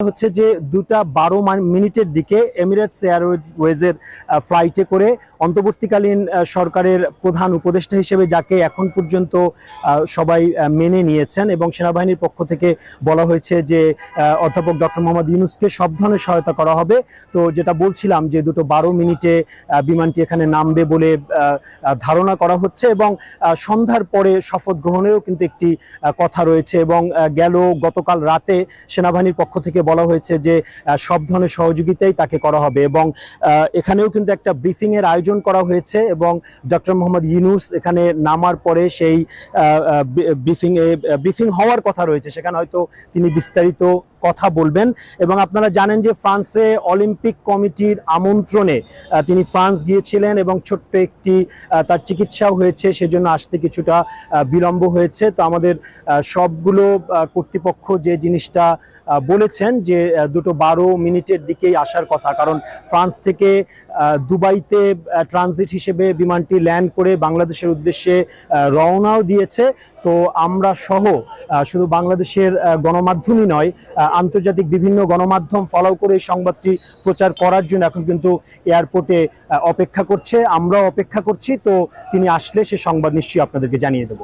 হচ্ছে যে 2টা 12 মিনিটের দিকে এমিরেটস এয়ারওয়েজের ফ্লাইটে করে অন্তর্বর্তীকালীন সরকারের প্রধান উপদেষ্টা হিসেবে যাকে এখন পর্যন্ত সবাই মেনে নিয়েছেন এবং সেনাবাহিনীর পক্ষ থেকে বলা হয়েছে যে অধ্যাপক ডক্টর মোহাম্মদ ইউনূসকে সব ধরনের সহায়তা করা হবে। তো যেটা বলছিলাম যে 2টা 12 মিনিটে বিমানটি এখানে নামবে বলে ধারণা করা হচ্ছে এবং সন্ধ্যার পরে শপথ গ্রহণেরও কিন্তু একটি কথা রয়েছে এবং গতকাল রাতে সেনাবাহিনীর পক্ষ থেকে বলা হয়েছে যে সব ধরনের সহযোগিতাই তাকে করা হবে এবং এখানেও কিন্তু একটা ব্রিফিং এর আয়োজন করা হয়েছে এবং ডক্টর মোহাম্মদ ইউনূস এখানে নামার পরে সেই ব্রিফিং হওয়ার কথা রয়েছে, সেখানে হয়তো তিনি বিস্তারিত কথা বলবেন। এবং আপনারা জানেন যে ফ্রান্সে অলিম্পিক কমিটির আমন্ত্রণে তিনি ফ্রান্স গিয়েছিলেন এবং ছোট্ট একটি তার চিকিৎসাও হয়েছে, সেজন্য আসতে কিছুটা বিলম্ব হয়েছে। তো আমাদের সবগুলো কর্তৃপক্ষ যে জিনিসটা বলেছেন যে 2টা 12 মিনিটের দিকেই আসার কথা, কারণ ফ্রান্স থেকে দুবাইতে ট্রানজিট হিসেবে বিমানটি ল্যান্ড করে বাংলাদেশের উদ্দেশ্যে রওনাও দিয়েছে। তো আমরা সহ শুধু বাংলাদেশের গণমাধ্যমই নয়, আন্তর্জাতিক বিভিন্ন গণমাধ্যম ফলো করে এই সংবাদটি প্রচার করার জন্য এখন কিন্তু এয়ারপোর্টে অপেক্ষা করছে, আমরাও অপেক্ষা করছি। তো তিনি আসলে সে সংবাদ নিশ্চয়ই আপনাদেরকে জানিয়ে দেব।